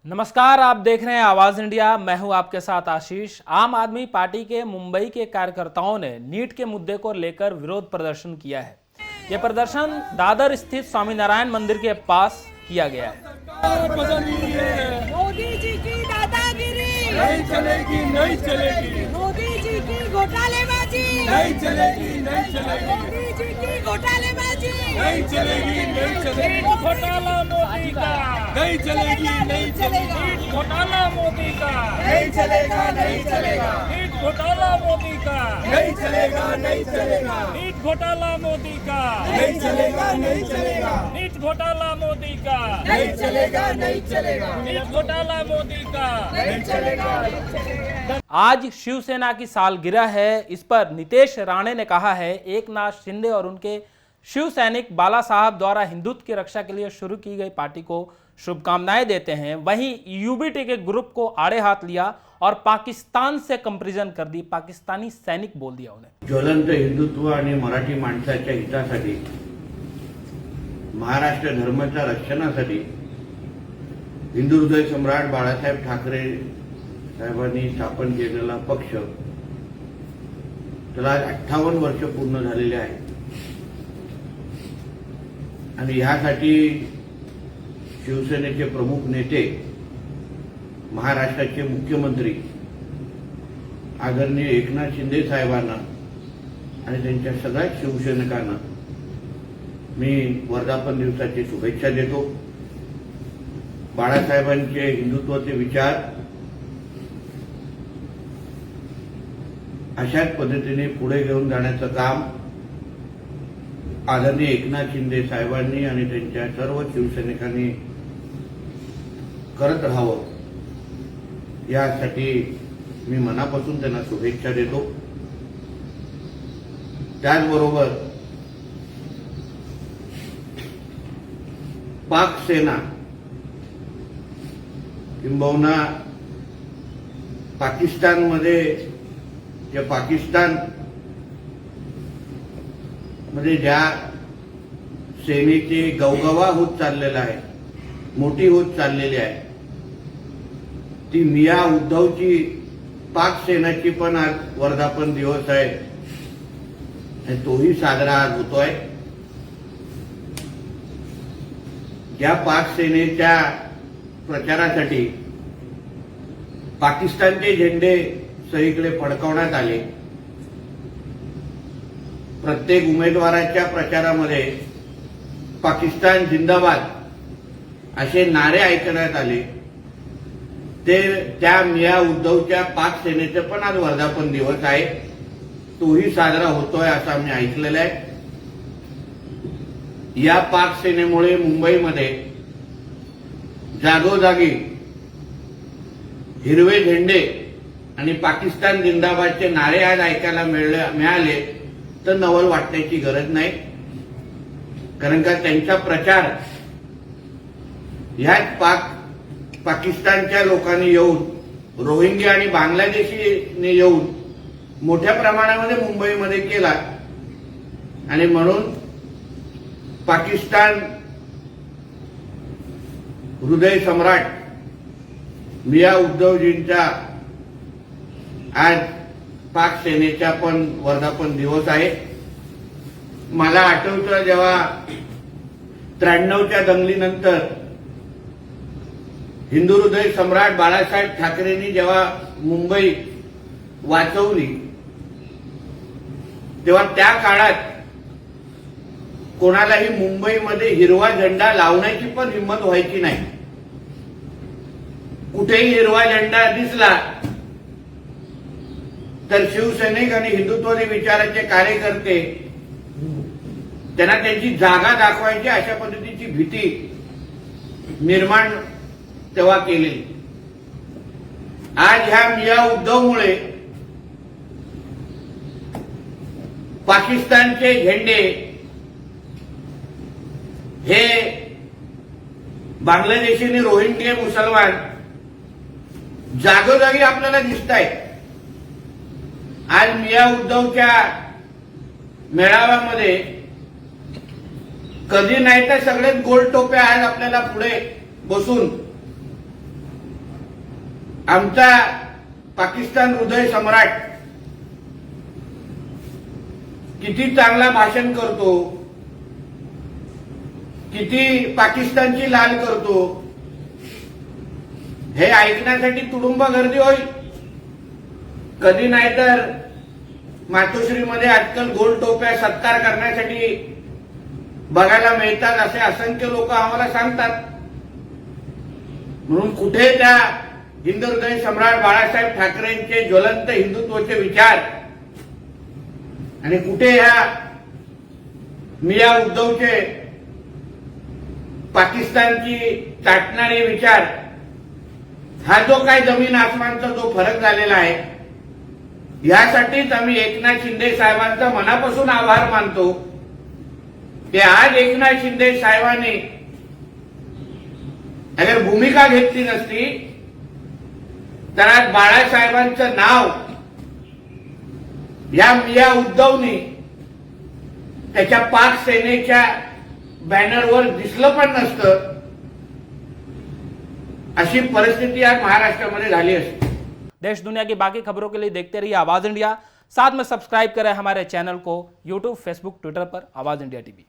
नमस्कार, आप देख रहे हैं आवाज इंडिया। मैं हूं आपके साथ आशीष। आम आदमी पार्टी के मुंबई के कार्यकर्ताओं ने नीट के मुद्दे को लेकर विरोध प्रदर्शन किया है। यह प्रदर्शन दादर स्थित स्वामीनारायण मंदिर के पास किया गया है। मोदी जी की दादागिरी नहीं चलेगी, नहीं चलेगी, मोदी जी की घोटालेबाजी नहीं चलेगी, नहीं चलेगी, मोदी जी की घोटालेबाजी नहीं चलेगी, नहीं चलेगी, घोटाला मोदी का नहीं चलेगी, नहीं चलेगी, घोटाला मोदी का नहीं चलेगा, नहीं चलेगा, नीट घोटाला मोदी का नहीं चलेगा, नहीं चलेगा, नीट घोटाला मोदी का नहीं चलेगा, नहीं चलेगा, नीट घोटाला मोदी का नहीं चलेगा, नहीं चलेगा, नीट घोटाला मोदी का नहीं चलेगा। आज शिवसेना की सालगिरह है। इस पर नीतीश राणे ने कहा है, एकनाथ शिंदे और उनके शिव सैनिक बाला साहब द्वारा हिंदुत्व की रक्षा के लिए शुरू की गई पार्टी को शुभकामनाएं देते हैं। वहीं यूबीटी के ग्रुप को आड़े हाथ लिया और पाकिस्तान से कंपैरिजन कर दी। पाकिस्तानी सैनिक बोल दिया उन्हें। ज्वलंत हिंदुत्व आणि मराठी माणसाच्या हितासाठी, महाराष्ट्र धर्माच्या रक्षणासाठी हिंदू हृदय सम्राट बाळासाहेब ठाकरे साहेबांनी स्थापन केलेला पक्ष, त्याला 58 वर्ष पूर्ण झालेले आहेत आणि यासाठी शिवसेनेचे प्रमुख नेते, महाराष्ट्राचे मुख्यमंत्री आदरणीय एकनाथ शिंदे साहेबांना आणि त्यांच्या सगळ्या शिवसैनिकांना मी वर्धापन दिवसाची शुभेच्छा देतो। बाळासाहेबांचे हिंदुत्वाचे विचार अशाच पद्धतीने पुढे घेऊन जाण्याचं काम आदरणीय एकनाथ शिंदे साहेबांनी आणि त्यांच्या सर्व शिवसैनिकांनी करत राहावं, यासाठी मी मनापासून त्यांना शुभेच्छा देतो। त्याचबरोबर पाक सेना किंबहुना पाकिस्तानमध्ये ज्या सेनेची गवगवा होत चाललेला आहे, मोठी होत चाललेली आहे, ती मिया उद्धवची पाक सेनाची पण आज वर्धापन दिवस आहे आणि तोही साजरा आज होतोय। या पाक सेनेच्या प्रचारासाठी पाकिस्तानचे झेंडे सगळीकडे फडकवण्यात आले। प्रत्येक उमेदवाराच्या प्रचारामध्ये पाकिस्तान जिंदाबाद असे नारे ऐकण्यात आले। त्या मिया उद्धवच्या पाक सेनेचे पण आज वर्धापन दिवस आहे, तोही साजरा होतोय असं आम्ही ऐकलेलं आहे। या पाक सेनेमुळे मुंबईमध्ये जागोजागी हिरवे झेंडे आणि पाकिस्तान जिंदाबादचे नारे आज ऐकायला मिळाले तर नवल वाटण्याची गरज नाही, कारण का त्यांचा प्रचार ह्याच पाकिस्तानच्या लोकांनी येऊन, रोहिंग्या आणि बांगलादेशीने येऊन मोठ्या प्रमाणामध्ये मुंबईमध्ये केला आणि म्हणून पाकिस्तान हृदय सम्राट मिया उद्धवजींचा आज पाक सेनेचा पण वर्धापन दिवस आहे। मला आठवतं, जेव्हा 93च्या दंगलीनंतर हिंदू हृदय सम्राट बाळासाहेब ठाकरेंनी जेव्हा मुंबई वाचवली, तेव्हा त्या काळात कोणालाही मुंबईमध्ये हिरवा झेंडा लावण्याची पण हिंमत व्हायची नाही। कुठेही हिरवा झेंडा दिसला तर शिवसैनिक आणि हिंदुत्ववादी विचाराचे कार्यकर्ते त्यांना त्यांची जागा दाखवायची अशा पद्धतीची भीती निर्माण तेव्हा केली। आज ह्या मिया उद्धवमुळे पाकिस्तानचे झेंडे हे बांगलादेशी आणि रोहिंग्या मुसलमान जागोजागी आपल्याला दिसत आहेत। आज मिया उद्धवच्या मेळाव्यामध्ये कधी नाही तर सगळेच गोल टोप्या आहेत आपल्याला पुढे बसून आमचा पाकिस्तान हृदय सम्राट किती चांगला भाषण करतो, किती पाकिस्तानची लाल करतो, हे ऐकण्यासाठी तुडुंब गर्दी होईल. कधी नाहीतर मातोश्रीमध्ये आजकाल गोल टोप्या सत्कार करण्यासाठी बघायला मिळतात असे असंख्य लोक आम्हाला सांगतात. म्हणून कुठे त्या हिंदू हृदय सम्राट बाळासाहेब ठाकरेंचे ज्वलंत हिंदुत्वाचे विचार आणि कुठे ह्या मिया उद्धवचे पाकिस्तानची चाटणारे विचार, हा जो काय जमीन आसमानचा जो फरक झालेला आहे, यासाठीच आम्ही एकनाथ शिंदे साहेबांचा मनापासून आभार मानतो की आज एकनाथ शिंदे साहेबांनी अगर भूमिका घेतली नसती तर आज बाळासाहेबांचं नाव या मिया उद्धवनी त्याच्या पाक सेनेच्या बॅनरवर दिसलं पण नसतं. अशी परिस्थिती आज महाराष्ट्रामध्ये झाली असती. देश दुनिया की बाकी खबरों के लिए देखते रहिए आवाज इंडिया. साथ में सब्सक्राइब करें हमारे चैनल को यूट्यूब, फेसबुक, ट्विटर पर आवाज इंडिया टीवी.